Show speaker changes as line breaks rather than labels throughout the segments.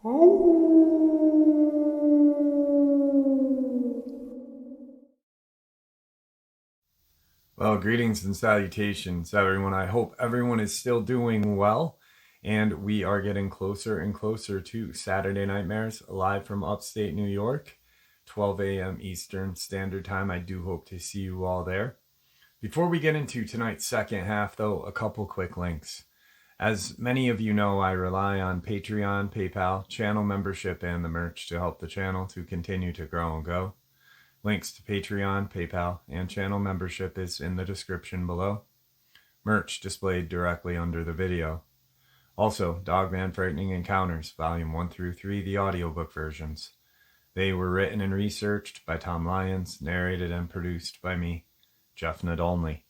Well, greetings and salutations, everyone. I hope everyone is still doing well, and we are getting closer and closer to Saturday Nightmares, live from upstate New York, 12 a.m. Eastern Standard Time. I do hope to see you all there. Before we get into tonight's second half, though, a couple quick links. As many of you know, I rely on Patreon, PayPal, channel membership, and the merch to help the channel to continue to grow and go. Links to Patreon, PayPal, and channel membership is in the description below. Merch displayed directly under the video. Also, Dogman Frightening Encounters, Volume 1 through 3, the audiobook versions. They were written and researched by Tom Lyons, narrated and produced by me, Jeff Nadolny.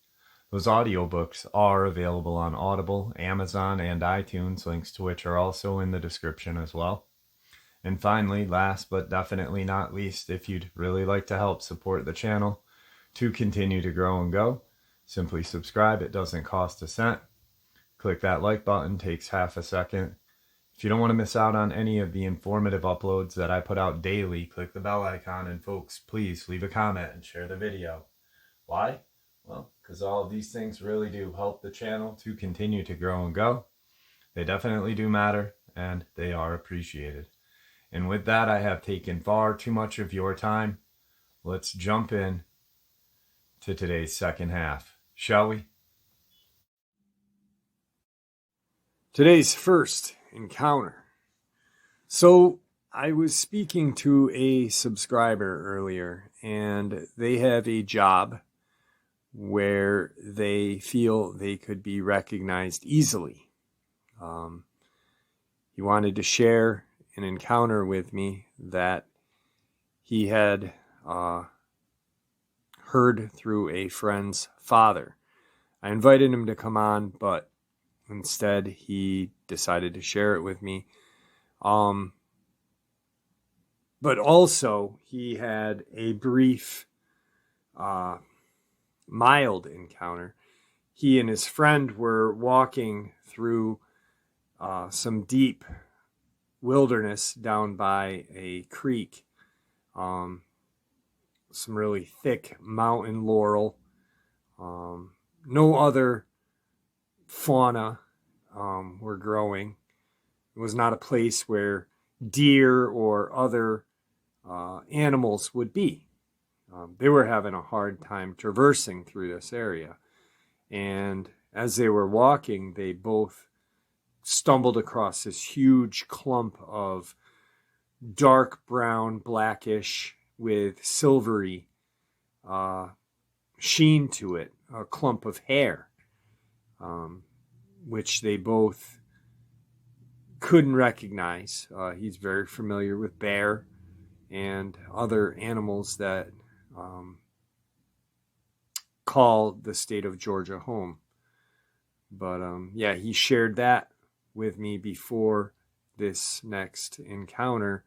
Those audiobooks are available on Audible, Amazon, and iTunes, links to which are also in the description as well. And finally, last but definitely not least, if you'd really like to help support the channel to continue to grow and go, simply subscribe. It doesn't cost a cent. Click that like button, takes half a second. If you don't want to miss out on any of the informative uploads that I put out daily, click the bell icon, and folks, please leave a comment and share the video. Why? Well, because all of these things really do help the channel to continue to grow and go. They definitely do matter, and they are appreciated. And with that, I have taken far too much of your time. Let's jump in to today's second half, shall we? Today's first encounter. So I was speaking to a subscriber earlier, and they have a job where they feel they could be recognized easily. He wanted to share an encounter with me that he had heard through a friend's father. I invited him to come on, but instead he decided to share it with me. But also he had a brief, mild encounter. He and his friend were walking through some deep wilderness down by a creek, some really thick mountain laurel, no other fauna were growing. It was not a place where deer or other animals would be. They were having a hard time traversing through this area, and as they were walking, they both stumbled across this huge clump of dark brown, blackish with silvery sheen to it, a clump of hair, which they both couldn't recognize. He's very familiar with bear and other animals that call the state of Georgia home. But yeah, he shared that with me before this next encounter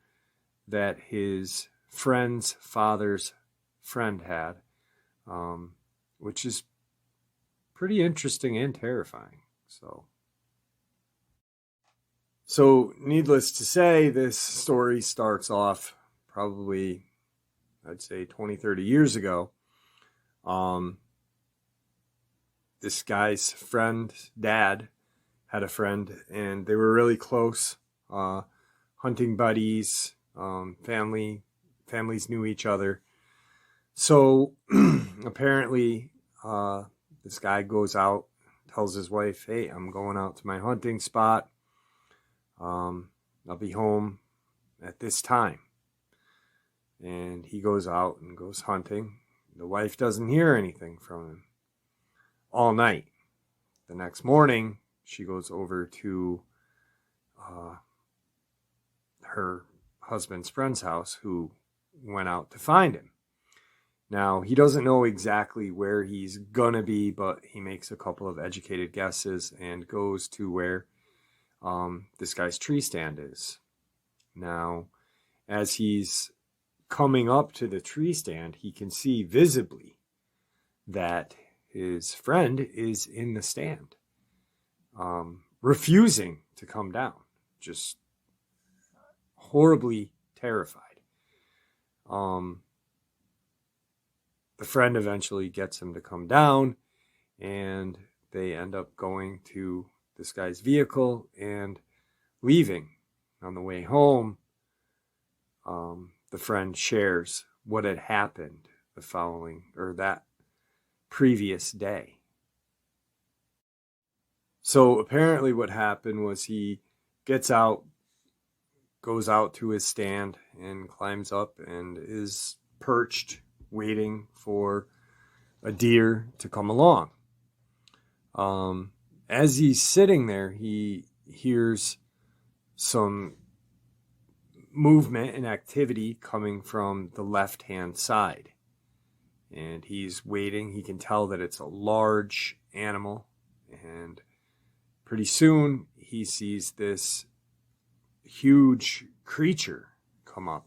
that his friend's father's friend had, which is pretty interesting and terrifying. So needless to say, this story starts off probably, I'd say 20, 30 years ago. This guy's friend, dad, had a friend, and they were really close, hunting buddies, families knew each other. So apparently this guy goes out, tells his wife, hey, I'm going out to my hunting spot. I'll be home at this time. And he goes out and goes hunting. The wife doesn't hear anything from him all night. The next morning, she goes over to her husband's friend's house, who went out to find him. Now, he doesn't know exactly where he's gonna be, but he makes a couple of educated guesses and goes to where this guy's tree stand is. Now, as he's coming up to the tree stand, he can see visibly that his friend is in the stand, refusing to come down, just
horribly terrified. The friend eventually gets him to come down, and they end up going to this guy's vehicle and leaving. On the way home, the friend shares what had happened that previous day. So apparently what happened was he gets out, goes out to his stand, and climbs up and is perched, waiting for a deer to come along. As he's sitting there, he hears some movement and activity coming from the left-hand side. And he's waiting. He can tell that it's a large animal. And pretty soon he sees this huge creature come up.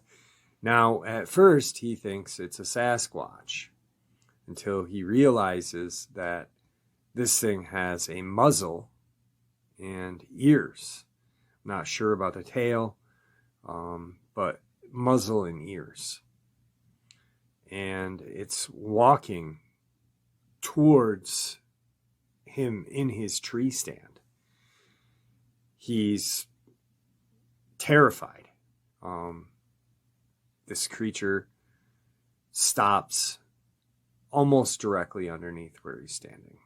Now, at first, he thinks it's a Sasquatch until he realizes that this thing has a muzzle and ears. I'm not sure about the tail, but muzzle and ears. And it's walking towards him in his tree stand. He's terrified. This creature stops almost directly underneath where he's standing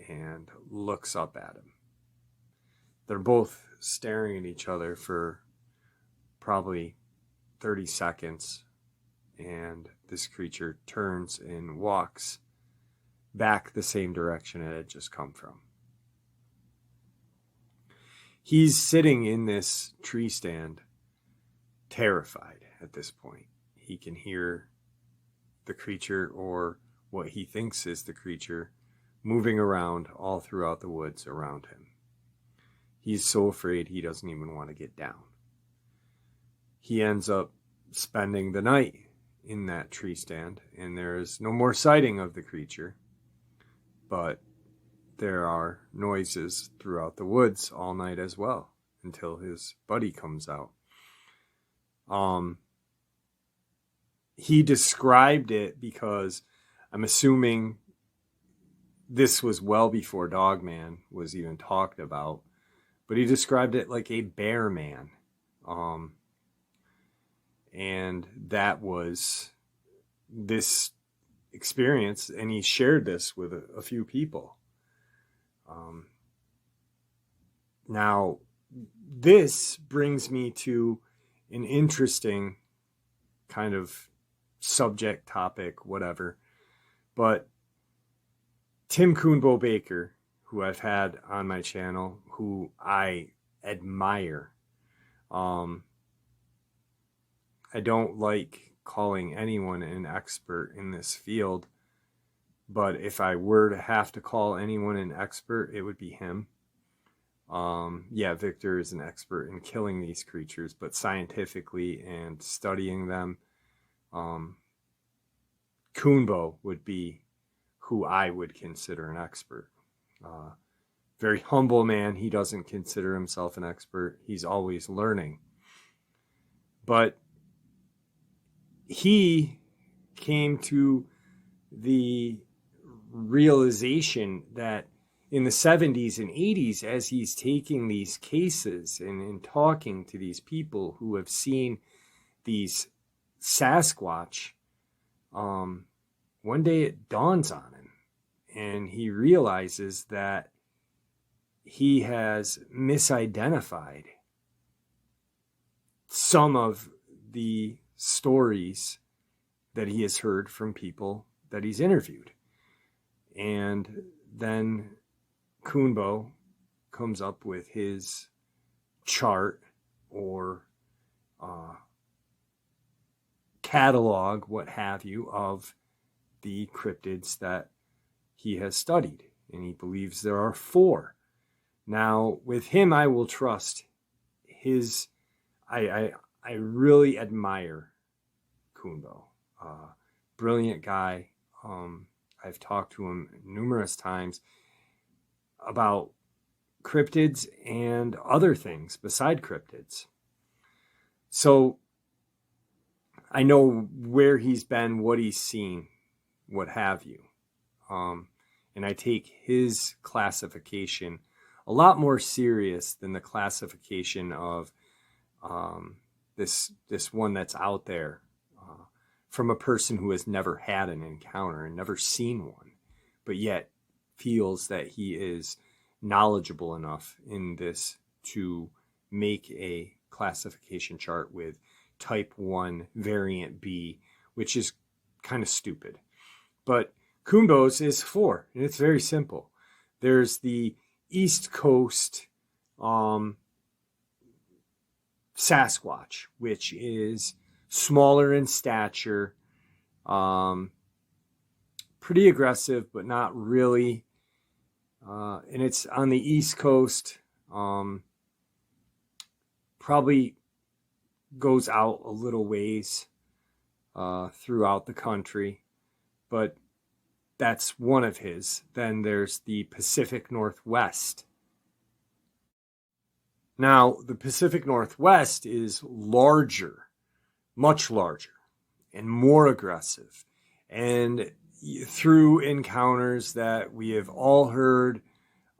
and looks up at him. They're both staring at each other for probably 30 seconds, and this creature turns and walks back the same direction it had just come from. He's sitting in this tree stand, terrified at this point. He can hear the creature, or what he thinks is the creature, moving around all throughout the woods around him. He's so afraid he doesn't even want to get down. He ends up spending the night in that tree stand, and there is no more sighting of the creature, but there are noises throughout the woods all night as well until his buddy comes out. He described it, because I'm assuming this was well before Dogman was even talked about, but he described it like a bear man. And that was this experience, and he shared this with a few people. Now, this brings me to an interesting kind of subject, topic, whatever. But Tim Coonbo Baker, who I've had on my channel, who I admire. I don't like calling anyone an expert in this field, but if I were to have to call anyone an expert, it would be him. Victor is an expert in killing these creatures, but scientifically and studying them, Coonbo would be who I would consider an expert. Very humble man. He doesn't consider himself an expert. He's always learning. But he came to the realization that in the 70s and 80s, as he's taking these cases and talking to these people who have seen these Sasquatch, one day it dawns on him, and he realizes that he has misidentified some of the stories that he has heard from people that he's interviewed. And then Coonbo comes up with his chart or catalog, what have you, of the cryptids that he has studied. And he believes there are 4. Now, with him, I will trust his... I really admire Coonbo. Brilliant guy. I've talked to him numerous times about cryptids and other things beside cryptids. So I know where he's been, what he's seen, what have you. And I take his classification a lot more serious than the classification of this one that's out there from a person who has never had an encounter and never seen one, but yet feels that he is knowledgeable enough in this to make a classification chart with type 1 variant B, which is kind of stupid. But Kuhnbo's is 4, and it's very simple. There's the East Coast Sasquatch, which is smaller in stature, pretty aggressive, but not really. And it's on the East Coast, probably goes out a little ways throughout the country, but that's one of his. Then there's the Pacific Northwest. Now, the Pacific Northwest is larger, much larger, and more aggressive. And through encounters that we have all heard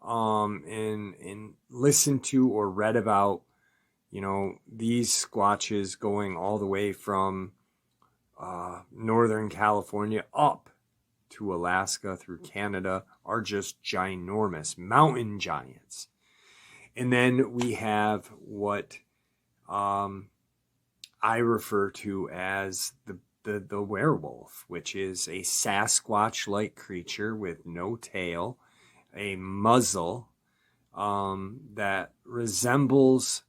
and listened to or read about, you know, these squatches going all the way from Northern California up to Alaska through Canada are just ginormous mountain giants. And then we have what I refer to as the werewolf, which is a Sasquatch-like creature with no tail, a muzzle that resembles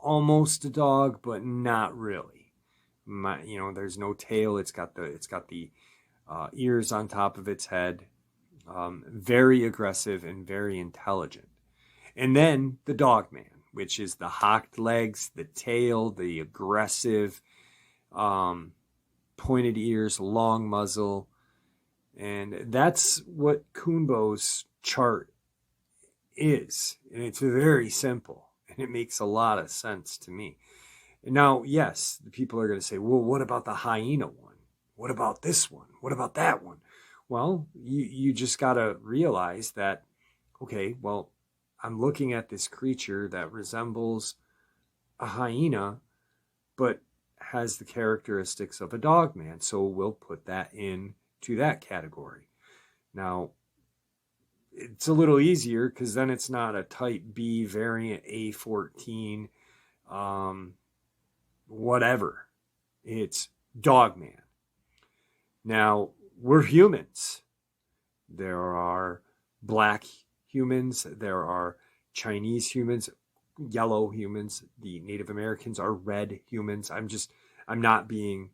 almost a dog, but not really. There's no tail. It's got the ears on top of its head. Very aggressive and very intelligent. And then the Dogman, which is the hocked legs, the tail, the aggressive, pointed ears, long muzzle. And that's what Kuhnbo's chart is. And it's very simple. And it makes a lot of sense to me. Now, yes, the people are going to say, well, what about the hyena one? What about this one? What about that one? Well, you just got to realize that, okay, well, I'm looking at this creature that resembles a hyena, but has the characteristics of a dogman. So we'll put that into that category. Now, it's a little easier because then it's not a type B variant A14, whatever. It's dogman. Now, we're humans. There are black humans, there are Chinese humans, yellow humans, the Native Americans are red humans. I'm not being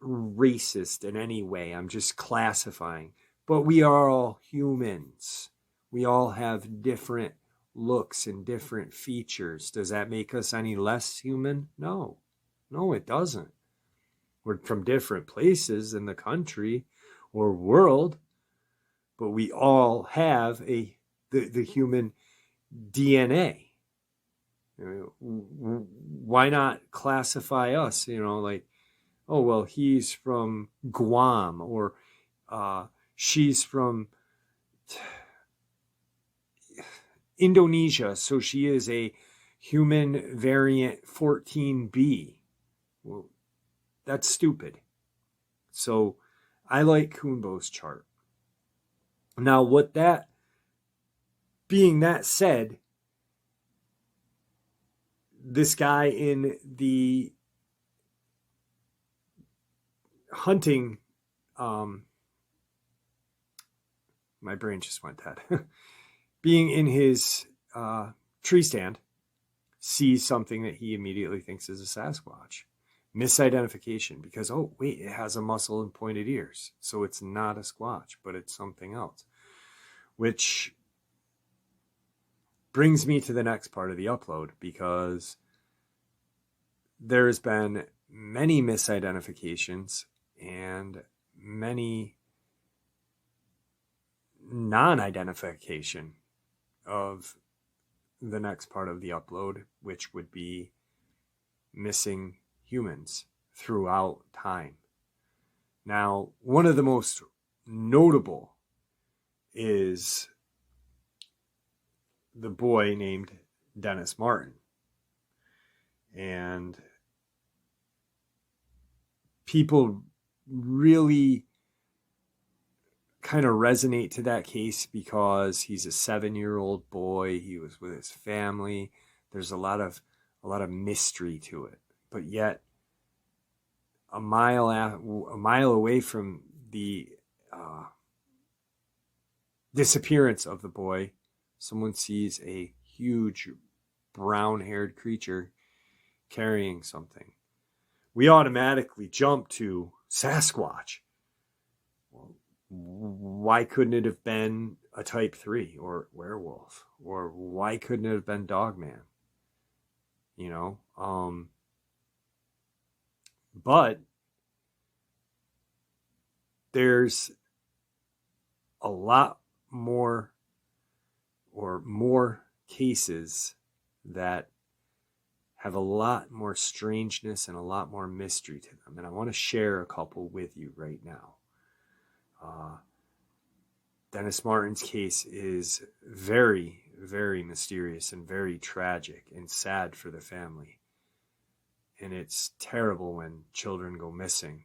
racist in any way. I'm just classifying. But we are all humans. We all have different looks and different features. Does that make us any less human? No, it doesn't. We're from different places in the country or world, but we all have the human DNA. Why not classify us? Like, oh, well, he's from Guam, or she's from Indonesia, so she is a human variant 14B. Well, that's stupid. So I like Kuhnbo's chart. Now, being that said, this guy in the hunting, my brain just went dead. Being in his tree stand, sees something that he immediately thinks is a Sasquatch. Misidentification, because, oh, wait, it has a muzzle and pointed ears. So it's not a Squatch, but it's something else. Which brings me to the next part of the upload, because there's been many misidentifications and many non-identification of the next part of the upload, which would be missing humans throughout time. Now, one of the most notable is the boy named Dennis Martin. And people really kind of resonate to that case because he's a 7-year-old boy. He was with his family. There's a lot of mystery to it. But yet, a mile away from the disappearance of the boy, someone sees a huge brown-haired creature carrying something. We automatically jump to Sasquatch. Well, why couldn't it have been a type 3 or werewolf? Or why couldn't it have been Dogman? But there's a lot more cases that have a lot more strangeness and a lot more mystery to them. And I want to share a couple with you right now. Dennis Martin's case is very, very mysterious and very tragic and sad for the family. And it's terrible when children go missing.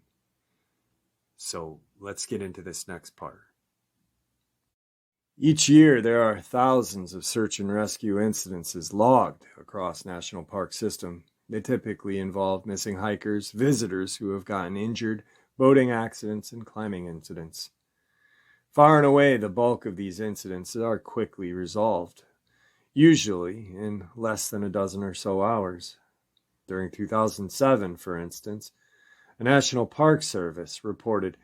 So let's get into this next part. Each year, there are thousands of search and rescue incidences logged across National Park System. They typically involve missing hikers, visitors who have gotten injured, boating accidents, and climbing incidents. Far and away, the bulk of these incidents are quickly resolved, usually in less than a dozen or so hours. During 2007, for instance, a National Park Service reported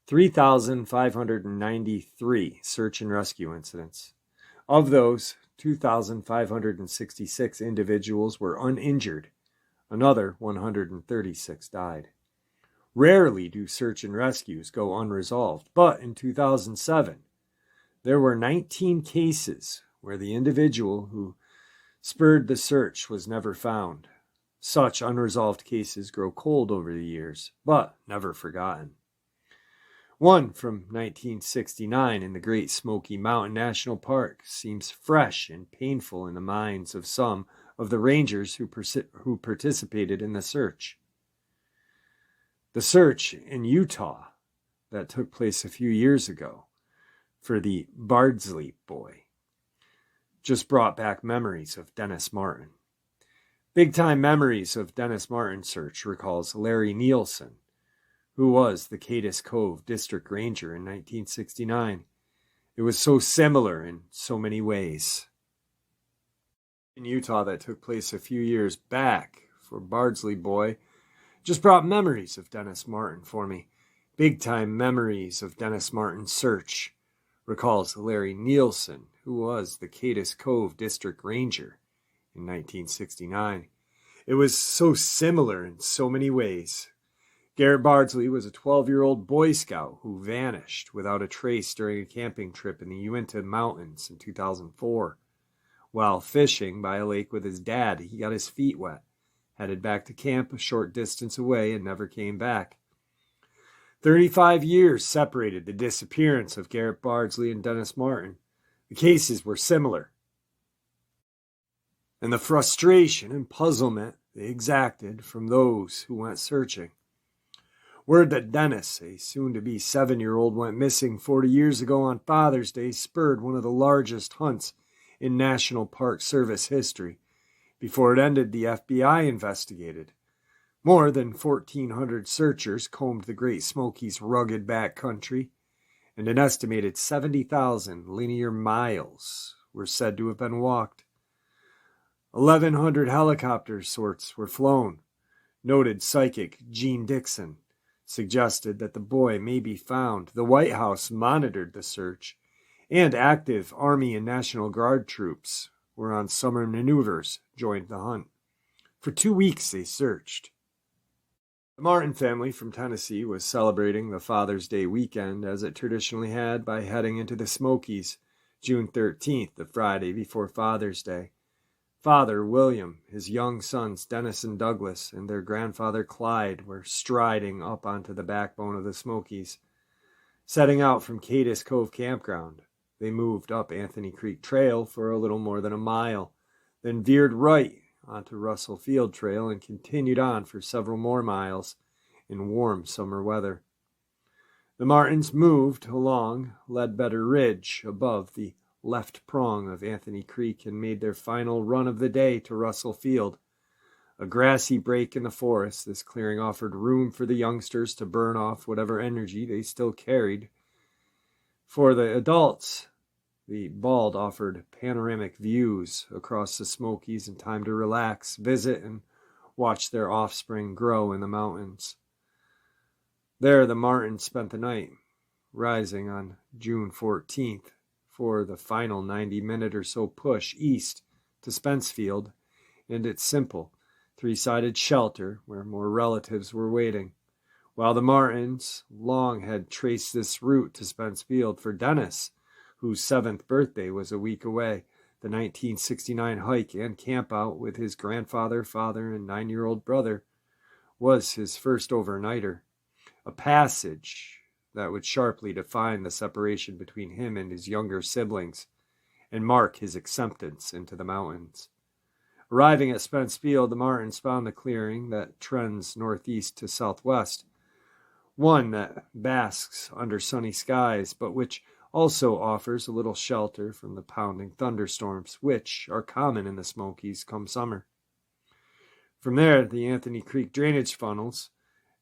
3,593 search and rescue incidents. Of those, 2,566 individuals were uninjured. Another 136 died. Rarely do search and rescues go unresolved, but in 2007, there were 19 cases where the individual who spurred the search was never found. Such unresolved cases grow cold over the years, but never forgotten. One from 1969 in the Great Smoky Mountain National Park seems fresh and painful in the minds of some of the rangers who participated in the search. The search in Utah that took place a few years ago for the Barsley boy just brought back memories of Dennis Martin. Big-time memories of Dennis Martin's search recalls Larry Nielsen, who was the Cadiz Cove District Ranger in 1969. It was so similar in so many ways. In Utah that took place a few years back for Barsley boy just brought memories of Dennis Martin for me. Big-time memories of Dennis Martin's search recalls Larry Nielsen, who was the Cadiz Cove District Ranger in 1969. It was so similar in so many ways. Garrett Barsley was a 12-year-old Boy Scout who vanished without a trace during a camping trip in the Uinta Mountains in 2004. While fishing by a lake with his dad, he got his feet wet, headed back to camp a short distance away, and never came back. 35 years separated the disappearance of Garrett Barsley and Dennis Martin. The cases were similar. And the frustration and puzzlement they exacted from those who went searching. Word that Dennis, a soon-to-be 7-year-old, went missing 40 years ago on Father's Day spurred one of the largest hunts in National Park Service history. Before it ended, the FBI investigated. More than 1,400 searchers combed the Great Smokies' rugged backcountry, and an estimated 70,000 linear miles were said to have been walked. 1,100 helicopter sorts were flown. Noted psychic Gene Dixon suggested that the boy may be found. The White House monitored the search, and active Army and National Guard troops were on summer maneuvers, joined the hunt. For 2 weeks they searched. The Martin family from Tennessee was celebrating the Father's Day weekend as it traditionally had by heading into the Smokies June 13th, the Friday before Father's Day. Father William, his young sons Dennis and Douglas, and their grandfather Clyde were striding up onto the backbone of the Smokies. Setting out from Cadiz Cove Campground, they moved up Anthony Creek Trail for a little more than a mile, then veered right onto Russell Field Trail and continued on for several more miles in warm summer weather. The Martins moved along Ledbetter Ridge above the left prong of Anthony Creek and made their final run of the day to Russell Field. A grassy break in the forest, this clearing offered room for the youngsters to burn off whatever energy they still carried. For the adults, the bald offered panoramic views across the Smokies and time to relax, visit, and watch their offspring grow in the mountains. There the Martins spent the night, rising on June 14th for the final 90-minute or so push east to Spencefield and its simple three-sided shelter where more relatives were waiting. While the Martins long had traced this route to Spencefield for Dennis, whose 7th birthday was a week away, the 1969 hike and campout with his grandfather, father, and 9-year-old brother was his first overnighter, a passage that would sharply define the separation between him and his younger siblings and mark his acceptance into the mountains. Arriving at Spencefield, the Martins found the clearing that trends northeast to southwest, one that basks under sunny skies, but which also offers a little shelter from the pounding thunderstorms, which are common in the Smokies come summer. From there, the Anthony Creek drainage funnels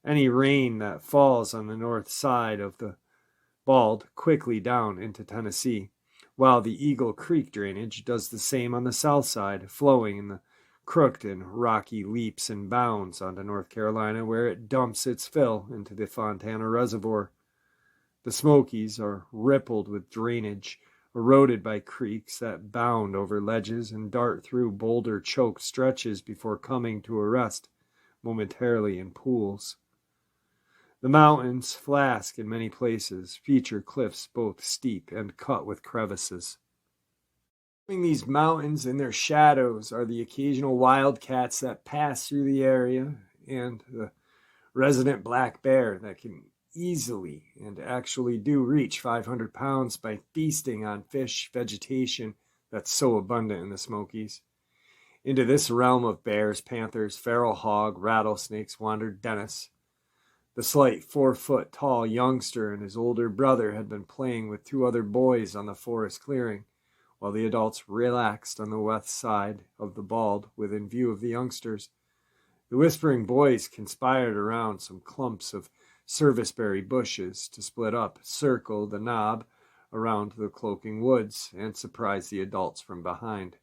any rain that falls on the north side of the Bald quickly down into Tennessee, while the Eagle Creek drainage does the same on the south side, flowing in the crooked and rocky leaps and bounds onto North Carolina, where it dumps its fill into the Fontana Reservoir. The Smokies are rippled with drainage, eroded by creeks that bound over ledges and dart through boulder-choked stretches before coming to a rest momentarily in pools. The mountains, Flask in many places, feature cliffs both steep and cut with crevices. Between these mountains and their shadows are the occasional wildcats that pass through the area and the resident black bear that can easily and actually do reach 500 pounds by feasting on fish vegetation that's so abundant in the Smokies. Into this realm of bears, panthers, feral hog, rattlesnakes wandered Dennis. The slight 4-foot-tall youngster and his older brother had been playing with 2 other boys on the forest clearing, while the adults relaxed on the west side of the Bald within view of the youngsters. The whispering boys conspired around some clumps of serviceberry bushes to split up, circle the knob around the cloaking woods, and surprise the adults from behind.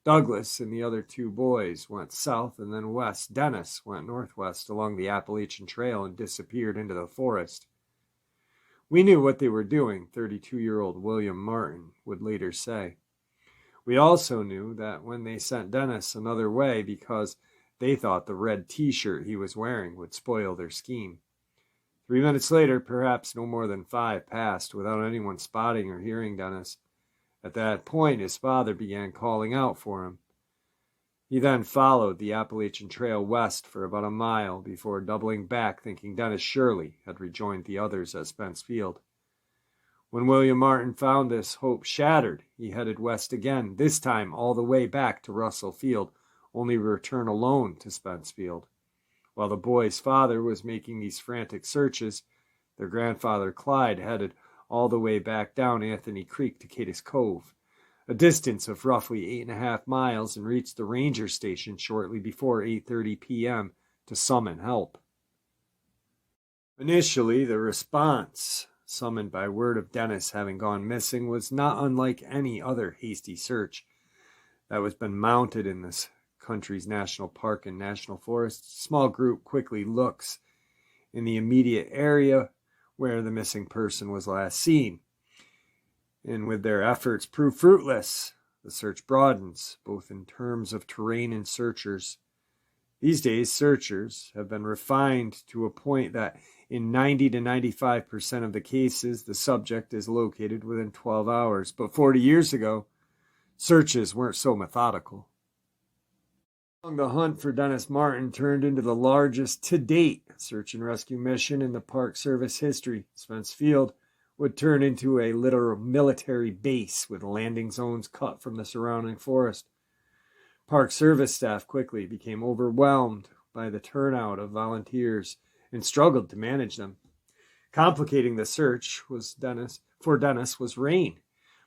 Douglas and the other 2 boys went south and then west. Dennis went northwest along the Appalachian Trail and disappeared into the forest. We knew what they were doing, 32-year-old William Martin would later say. We also knew that when they sent Dennis another way because they thought the red T-shirt he was wearing would spoil their scheme. 3 minutes later, perhaps no more than 5 passed without anyone spotting or hearing Dennis. At that point, his father began calling out for him. He then followed the Appalachian Trail west for about a mile before doubling back, thinking Dennis surely had rejoined the others at Spencefield. When William Martin found this hope shattered, he headed west again, this time all the way back to Russell Field, only to return alone to Spencefield. While the boy's father was making these frantic searches, their grandfather Clyde headed all the way back down Anthony Creek to Cadiz Cove, a distance of roughly 8.5 miles, and reached the ranger station shortly before 8:30 p.m. to summon help. Initially, the response, summoned by word of Dennis having gone missing, was not unlike any other hasty search that was been mounted in this country's national park and national forest. A small group quickly looks in the immediate area where the missing person was last seen. And with their efforts prove fruitless, the search broadens, both in terms of terrain and searchers. These days, searchers have been refined to a point that in 90 to 95% of the cases, the subject is located within 12 hours. But 40 years ago, searches weren't so methodical. The hunt for Dennis Martin turned into the largest to date search and rescue mission in the Park Service history. Spence Field would turn into a literal military base with landing zones cut from the surrounding forest. Park Service staff quickly became overwhelmed by the turnout of volunteers and struggled to manage them. Complicating the search for Dennis was rain.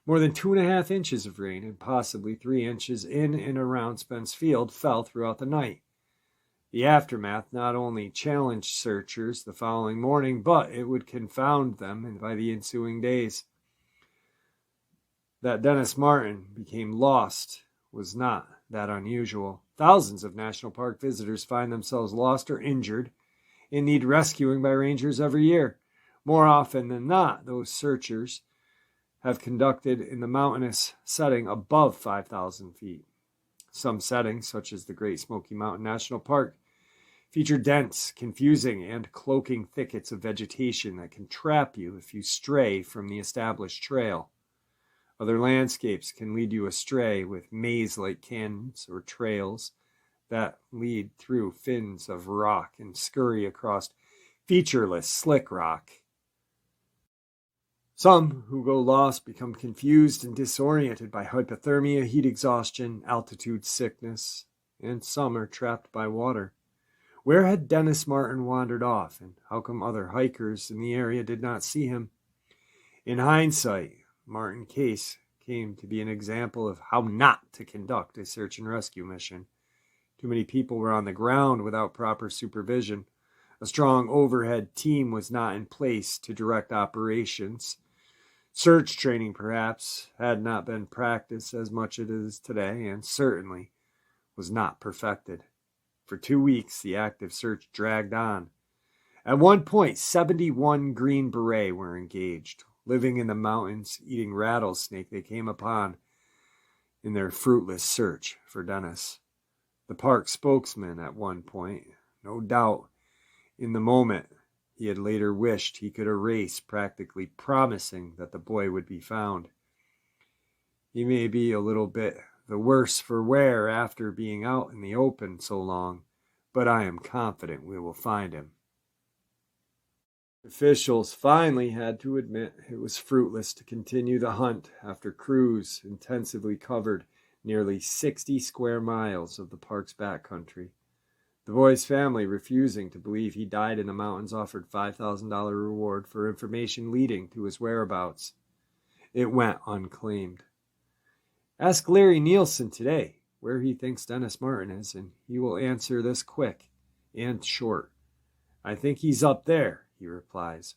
More than 2.5 inches of rain and possibly 3 inches in and around Spence Field fell throughout the night. The aftermath not only challenged searchers the following morning, but it would confound them by the ensuing days. That Dennis Martin became lost was not that unusual. Thousands of national park visitors find themselves lost or injured and need rescuing by rangers every year. More often than not, those searchers have conducted in the mountainous setting above 5,000 feet. Some settings, such as the Great Smoky Mountain National Park, feature dense, confusing, and cloaking thickets of vegetation that can trap you if you stray from the established trail. Other landscapes can lead you astray with maze-like canyons or trails that lead through fins of rock and scurry across featureless, slick rock. Some who go lost become confused and disoriented by hypothermia, heat exhaustion, altitude sickness, and some are trapped by water. Where had Dennis Martin wandered off, and how come other hikers in the area did not see him? In hindsight, Martin case came to be an example of how not to conduct a search and rescue mission. Too many people were on the ground without proper supervision. A strong overhead team was not in place to direct operations. Search training, perhaps, had not been practiced as much as it is today, and certainly was not perfected. For 2 weeks, the active search dragged on. At one point, 71 Green Beret were engaged, living in the mountains, eating rattlesnake they came upon in their fruitless search for Dennis. The park spokesman at one point, no doubt, in the moment, he had later wished he could erase, practically promising that the boy would be found. He may be a little bit the worse for wear after being out in the open so long, but I am confident we will find him. Officials finally had to admit it was fruitless to continue the hunt after crews intensively covered nearly 60 square miles of the park's backcountry. The boy's family, refusing to believe he died in the mountains, offered $5,000 reward for information leading to his whereabouts. It went unclaimed. Ask Larry Nielsen today where he thinks Dennis Martin is, and he will answer this quick and short. I think he's up there, he replies,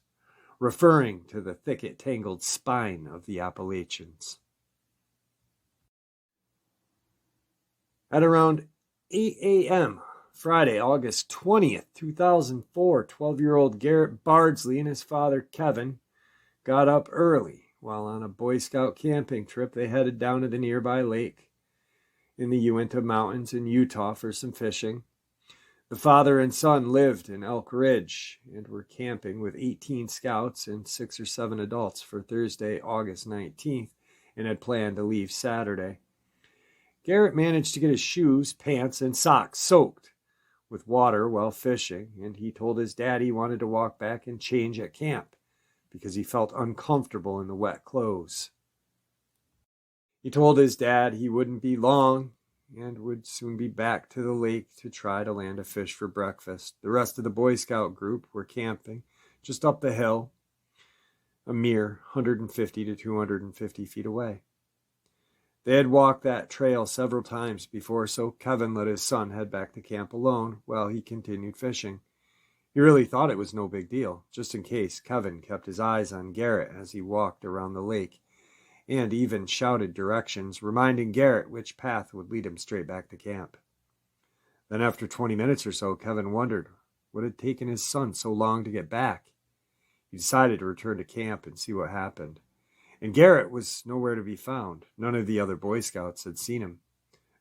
referring to the thicket-tangled spine of the Appalachians. At around 8 a.m., Friday, August 20th, 2004, 12-year-old Garrett Barsley and his father, Kevin, got up early. While on a Boy Scout camping trip, they headed down to the nearby lake in the Uinta Mountains in Utah for some fishing. The father and son lived in Elk Ridge and were camping with 18 scouts and 6 or 7 adults for Thursday, August 19th, and had planned to leave Saturday. Garrett managed to get his shoes, pants, and socks soaked with water while fishing, and he told his dad he wanted to walk back and change at camp because he felt uncomfortable in the wet clothes. He told his dad he wouldn't be long and would soon be back to the lake to try to land a fish for breakfast. The rest of the Boy Scout group were camping just up the hill, a mere 150 to 250 feet away. They had walked that trail several times before, so Kevin let his son head back to camp alone while he continued fishing. He really thought it was no big deal. Just in case, Kevin kept his eyes on Garrett as he walked around the lake, and even shouted directions, reminding Garrett which path would lead him straight back to camp. Then after 20 minutes or so, Kevin wondered what had taken his son so long to get back. He decided to return to camp and see what happened. And Garrett was nowhere to be found. None of the other Boy Scouts had seen him.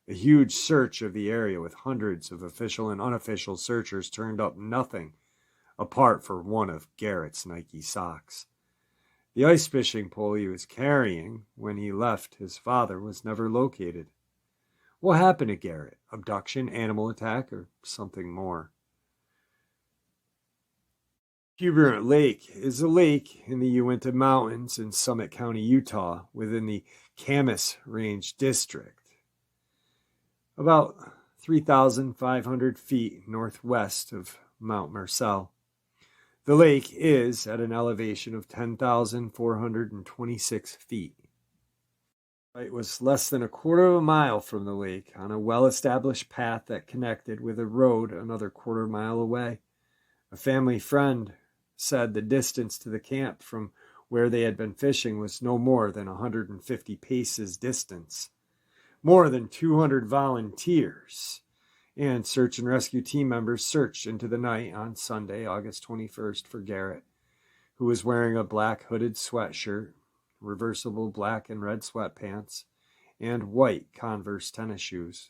A huge search of the area with hundreds of official and unofficial searchers turned up nothing apart from one of Garrett's Nike socks. The ice fishing pole he was carrying when he left his father was never located. What happened to Garrett? Abduction, animal attack, or something more? Hubert Lake is a lake in the Uinta Mountains in Summit County, Utah, within the Camas Range District, about 3,500 feet northwest of Mount Marcel. The lake is at an elevation of 10,426 feet. It was less than a quarter of a mile from the lake on a well-established path that connected with a road another quarter mile away. A family friend said the distance to the camp from where they had been fishing was no more than 150 paces distance. More than 200 volunteers and search and rescue team members searched into the night on Sunday, August 21st, for Garrett, who was wearing a black hooded sweatshirt, reversible black and red sweatpants, and white Converse tennis shoes.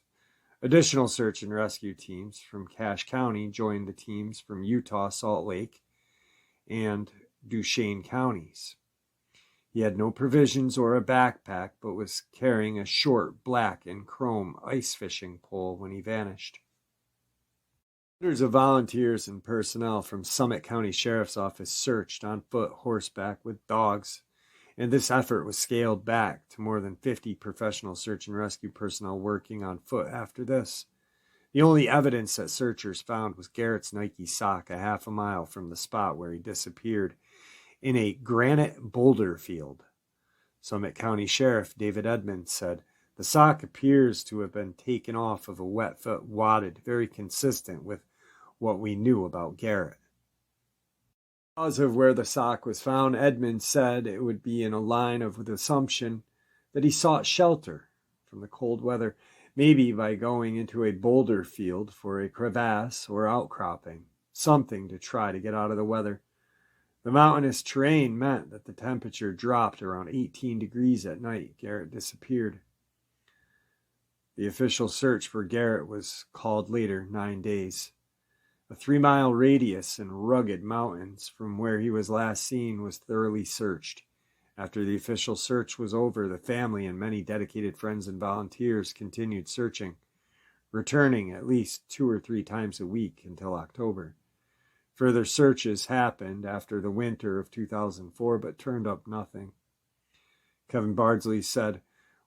Additional search and rescue teams from Cache County joined the teams from Utah, Salt Lake, and Duchesne counties. He had no provisions or a backpack, but was carrying a short black and chrome ice fishing pole when he vanished. Hundreds of volunteers and personnel from Summit County Sheriff's Office searched on foot, horseback, with dogs, and this effort was scaled back to more than 50 professional search and rescue personnel working on foot after this. The only evidence that searchers found was Garrett's Nike sock a half a mile from the spot where he disappeared in a granite boulder field. Summit County Sheriff David Edmonds said, "The sock appears to have been taken off of a wet foot wadded, very consistent with what we knew about Garrett." Because of where the sock was found, Edmonds said it would be in a line of the assumption that he sought shelter from the cold weather, maybe by going into a boulder field for a crevasse or outcropping, something to try to get out of the weather. The mountainous terrain meant that the temperature dropped around 18 degrees at night. Garrett disappeared. The official search for Garrett was called later 9 days. A 3-mile radius and rugged mountains from where he was last seen was thoroughly searched. After the official search was over, the family and many dedicated friends and volunteers continued searching, returning at least 2 or 3 times a week until October. Further searches happened after the winter of 2004, but turned up nothing. Kevin Barsley said,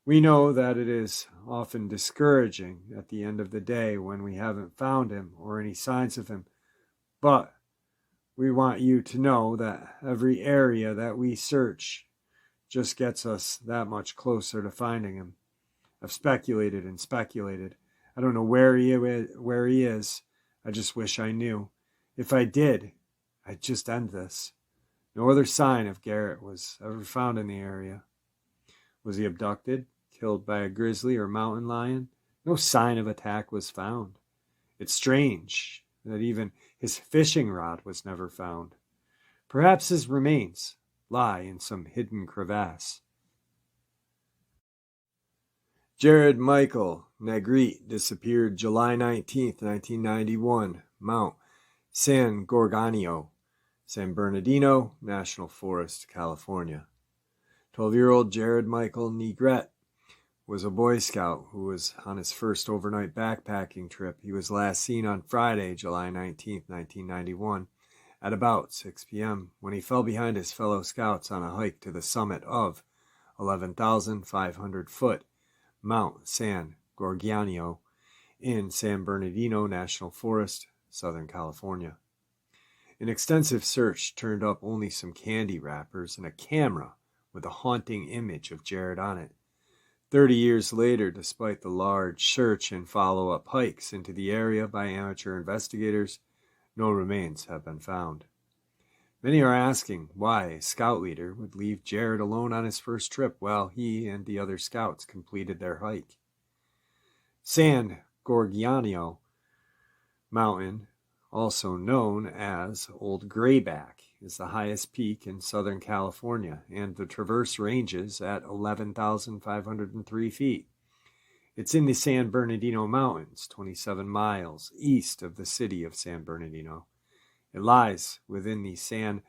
"We know that it is often discouraging at the end of the day when we haven't found him or any signs of him, but we want you to know that every area that we search just gets us that much closer to finding him. I've speculated and speculated. I don't know where he is. I just wish I knew. If I did, I'd just end this." No other sign of Garrett was ever found in the area. Was he abducted, killed by a grizzly or mountain lion? No sign of attack was found. It's strange that even his fishing rod was never found. Perhaps his remains lie in some hidden crevasse. Jared Michael Negrete disappeared July 19, 1991, Mount San Gorgonio, San Bernardino National Forest, California. 12-year-old Jared Michael Negrete was a Boy Scout who was on his first overnight backpacking trip. He was last seen on Friday, July 19, 1991, at about 6 p.m. when he fell behind his fellow scouts on a hike to the summit of 11,500-foot Mount San Gorgonio in San Bernardino National Forest, Southern California. An extensive search turned up only some candy wrappers and a camera with a haunting image of Jared on it. 30 years later, despite the large search and follow-up hikes into the area by amateur investigators, no remains have been found. Many are asking why a scout leader would leave Jared alone on his first trip while he and the other scouts completed their hike. San Gorgonio Mountain, also known as Old Grayback, is the highest peak in Southern California, and the traverse ranges at 11,503 feet. It's in the San Bernardino Mountains, 27 miles east of the city of San Bernardino. It lies within the San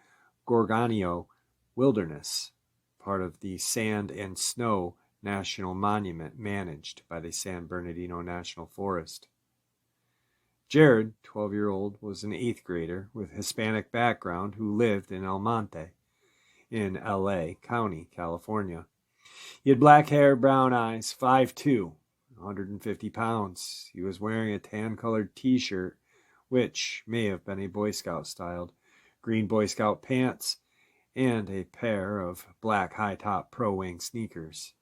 Gorgonio Wilderness, part of the Sand and Snow national monument managed by the San Bernardino National Forest. Jared, 12-year-old, was an 8th grader with Hispanic background who lived in El Monte in LA County, California. He had black hair, brown eyes, 5'2", 150 pounds. He was wearing a tan-colored t-shirt, which may have been a Boy Scout-styled, green Boy Scout pants, and a pair of black high-top pro-wing sneakers.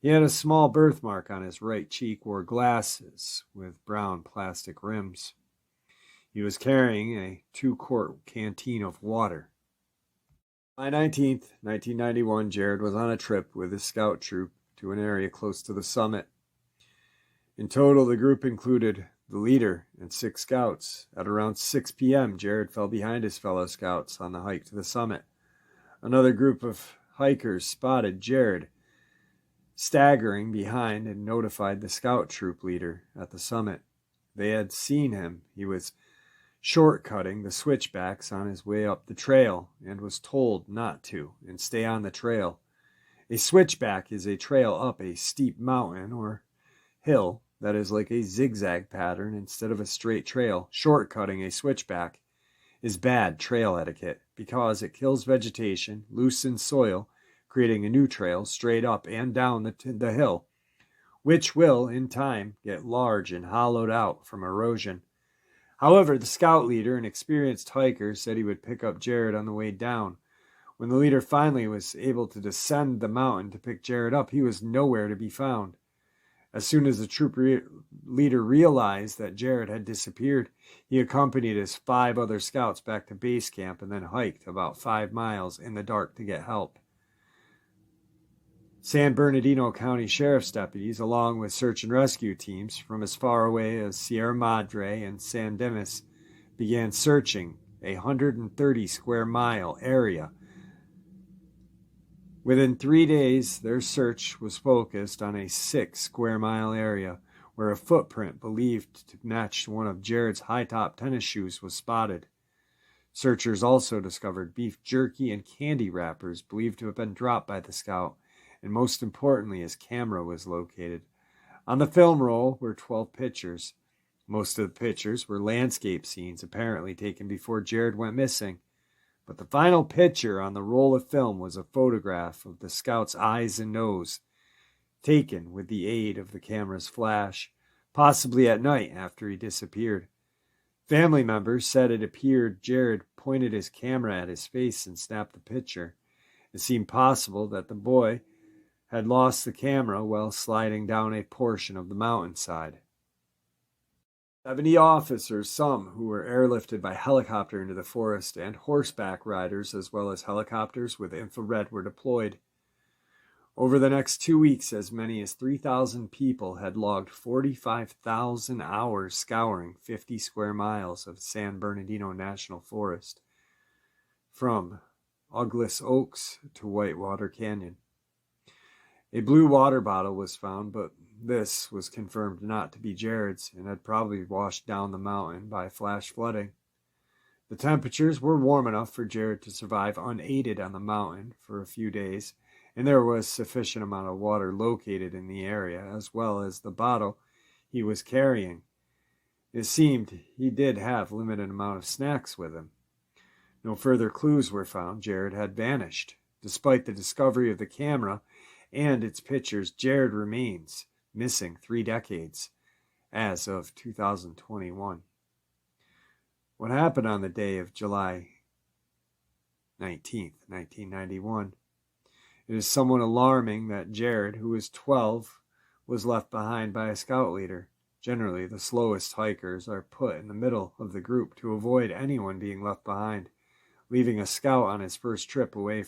He had a small birthmark on his right cheek, wore glasses with brown plastic rims. He was carrying a 2-quart canteen of water. July 19th, 1991, Jared was on a trip with his scout troop to an area close to the summit. In total, the group included the leader and 6 scouts. At around 6 p.m., Jared fell behind his fellow scouts on the hike to the summit. Another group of hikers spotted Jared staggering behind and notified the scout troop leader at the summit. They had seen him. He was shortcutting the switchbacks on his way up the trail and was told not to and stay on the trail. A switchback is a trail up a steep mountain or hill that is like a zigzag pattern instead of a straight trail. Shortcutting a switchback is bad trail etiquette because it kills vegetation, loosens soil, creating a new trail straight up and down the hill, which will, in time, get large and hollowed out from erosion. However, the scout leader, an experienced hiker, said he would pick up Jared on the way down. When the leader finally was able to descend the mountain to pick Jared up, he was nowhere to be found. As soon as the troop leader realized that Jared had disappeared, he accompanied his 5 other scouts back to base camp and then hiked about 5 miles in the dark to get help. San Bernardino County Sheriff's deputies, along with search and rescue teams from as far away as Sierra Madre and San Dimas, began searching a 130 square mile area. Within 3 days, their search was focused on a 6 square mile area where a footprint believed to match one of Jared's high-top tennis shoes was spotted. Searchers also discovered beef jerky and candy wrappers believed to have been dropped by the scout, and most importantly, his camera was located. On the film roll were 12 pictures. Most of the pictures were landscape scenes apparently taken before Jared went missing. But the final picture on the roll of film was a photograph of the scout's eyes and nose, taken with the aid of the camera's flash, possibly at night after he disappeared. Family members said it appeared Jared pointed his camera at his face and snapped the picture. It seemed possible that the boy had lost the camera while sliding down a portion of the mountainside. 70 officers, some who were airlifted by helicopter into the forest, and horseback riders, as well as helicopters with infrared, were deployed. Over the next 2 weeks, as many as 3,000 people had logged 45,000 hours scouring 50 square miles of San Bernardino National Forest, from Uglas Oaks to Whitewater Canyon. A blue water bottle was found, but this was confirmed not to be Jared's and had probably washed down the mountain by flash flooding. The temperatures were warm enough for Jared to survive unaided on the mountain for a few days, and there was sufficient amount of water located in the area, as well as the bottle he was carrying. It seemed he did have limited amount of snacks with him. No further clues were found. Jared had vanished. Despite the discovery of the camera and its pictures, Jared remains missing 3 decades as of 2021. What happened on the day of July 19th, 1991? It is somewhat alarming that Jared, who was 12, was left behind by a scout leader. Generally, the slowest hikers are put in the middle of the group to avoid anyone being left behind. Leaving a scout on his first trip away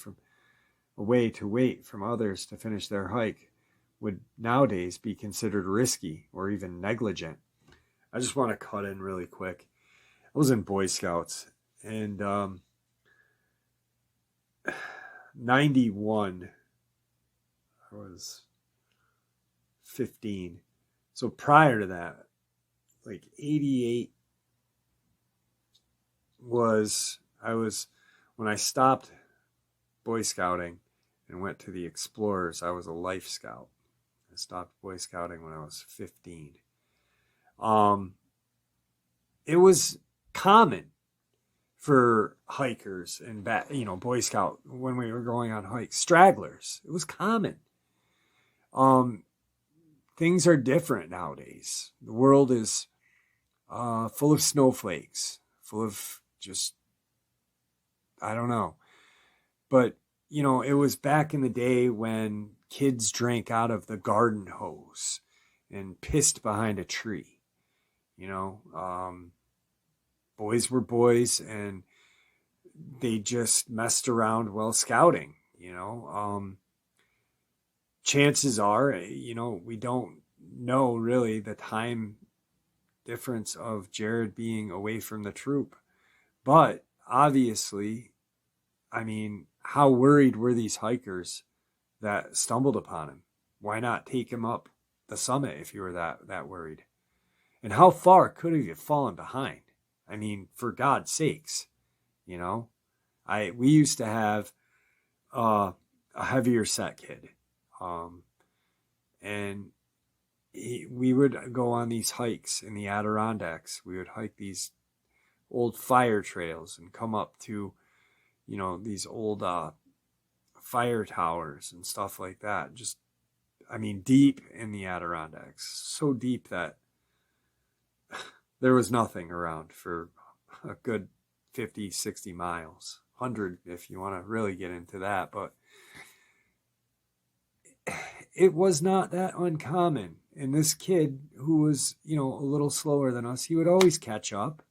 to wait from others to finish their hike would nowadays be considered risky or even negligent. I just want to cut in really quick. I was in Boy Scouts, and 91, I was 15. So prior to that, like 88 when I stopped Boy Scouting, and went to the Explorers. I was a Life Scout. I stopped Boy Scouting when I was 15. It was common for hikers and Boy Scout when we were going on hikes, stragglers. It was common. Things are different nowadays. The world is full of snowflakes, full of just, I don't know. But, it was back in the day when kids drank out of the garden hose and pissed behind a tree. Boys were boys, and they just messed around while scouting. Chances are, we don't know really the time difference of Jared being away from the troop. But obviously, how worried were these hikers that stumbled upon him? Why not take him up the summit if you were that worried? And how far could he have fallen behind? For God's sakes, we used to have a heavier set kid. And we would go on these hikes in the Adirondacks. We would hike these old fire trails and come up to, these old fire towers and stuff like that. Just, deep in the Adirondacks. So deep that there was nothing around for a good 50, 60 miles. 100 if you want to really get into that. But it was not that uncommon. And this kid who was, a little slower than us, he would always catch up.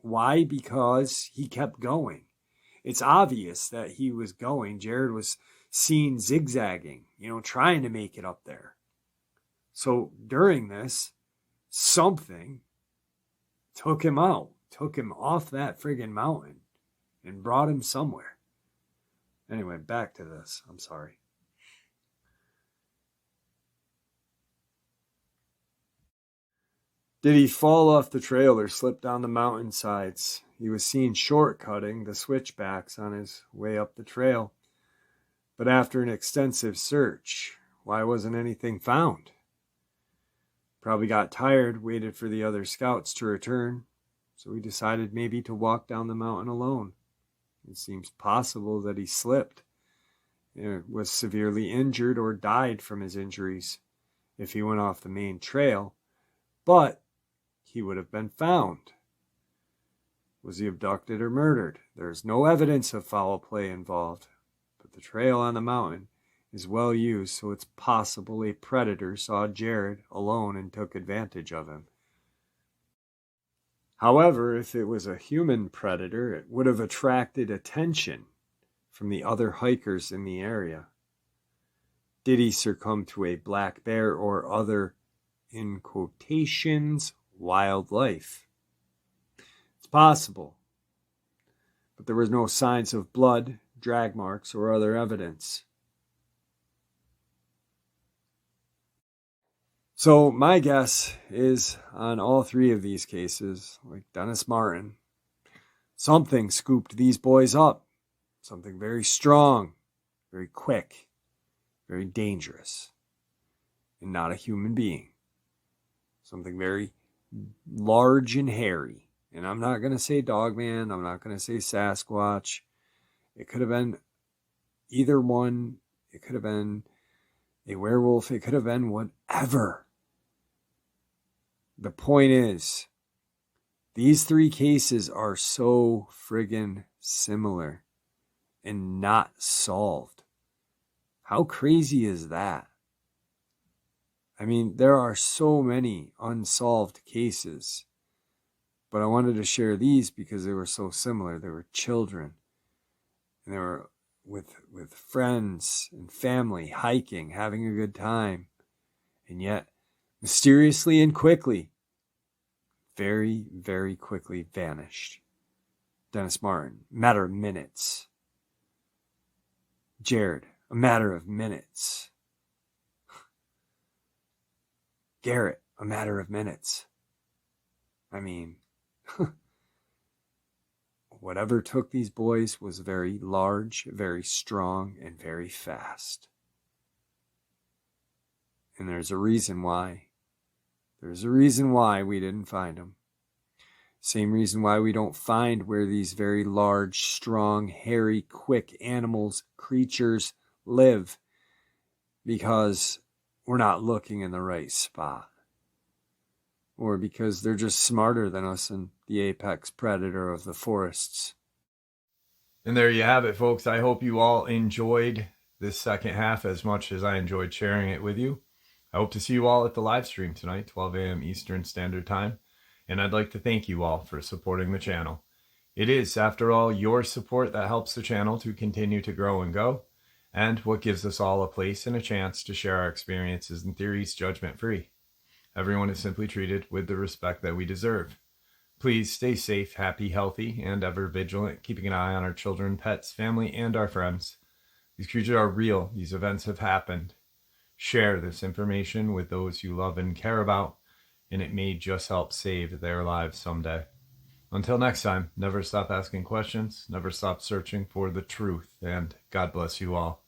Why? Because he kept going. It's obvious that he was going. Jared was seen zigzagging, trying to make it up there. So during this, something took him out, took him off that friggin' mountain and brought him somewhere. Anyway, back to this. I'm sorry. Did he fall off the trail or slip down the mountainsides? He was seen shortcutting the switchbacks on his way up the trail. But after an extensive search, why wasn't anything found? Probably got tired, waited for the other scouts to return, so he decided maybe to walk down the mountain alone. It seems possible that he slipped, was severely injured, or died from his injuries if he went off the main trail, but he would have been found. Was he abducted or murdered? There is no evidence of foul play involved, but the trail on the mountain is well used, so it's possible a predator saw Jared alone and took advantage of him. However, if it was a human predator, it would have attracted attention from the other hikers in the area. Did he succumb to a black bear or other, in quotations, wildlife? It's possible, but there was no signs of blood, drag marks, or other evidence. So my guess is on all three of these cases, like Dennis Martin, something scooped these boys up. Something very strong, very quick, very dangerous, and not a human being. Something very large and hairy. And I'm not going to say Dogman. I'm not going to say Sasquatch. It could have been either one. It could have been a werewolf. It could have been whatever. The point is, these three cases are so friggin' similar and not solved. How crazy is that? There are so many unsolved cases, but I wanted to share these because they were so similar. They were children, and they were with friends and family, hiking, having a good time, and yet mysteriously and quickly, very, very quickly vanished. Dennis Martin, matter of minutes. Jared, a matter of minutes. Garrett, a matter of minutes. whatever took these boys was very large, very strong, and very fast. And there's a reason why. There's a reason why we didn't find them. Same reason why we don't find where these very large, strong, hairy, quick animals, creatures live. Because we're not looking in the right spot. Or because they're just smarter than us and the apex predator of the forests.
And there you have it, folks. I hope you all enjoyed this second half as much as I enjoyed sharing it with you. I hope to see you all at the live stream tonight, 12 a.m. Eastern Standard Time. And I'd like to thank you all for supporting the channel. It is, after all, your support that helps the channel to continue to grow and go, and what gives us all a place and a chance to share our experiences and theories judgment-free. Everyone is simply treated with the respect that we deserve. Please stay safe, happy, healthy, and ever vigilant, keeping an eye on our children, pets, family, and our friends. These creatures are real. These events have happened. Share this information with those you love and care about, and it may just help save their lives someday. Until next time, never stop asking questions, never stop searching for the truth, and God bless you all.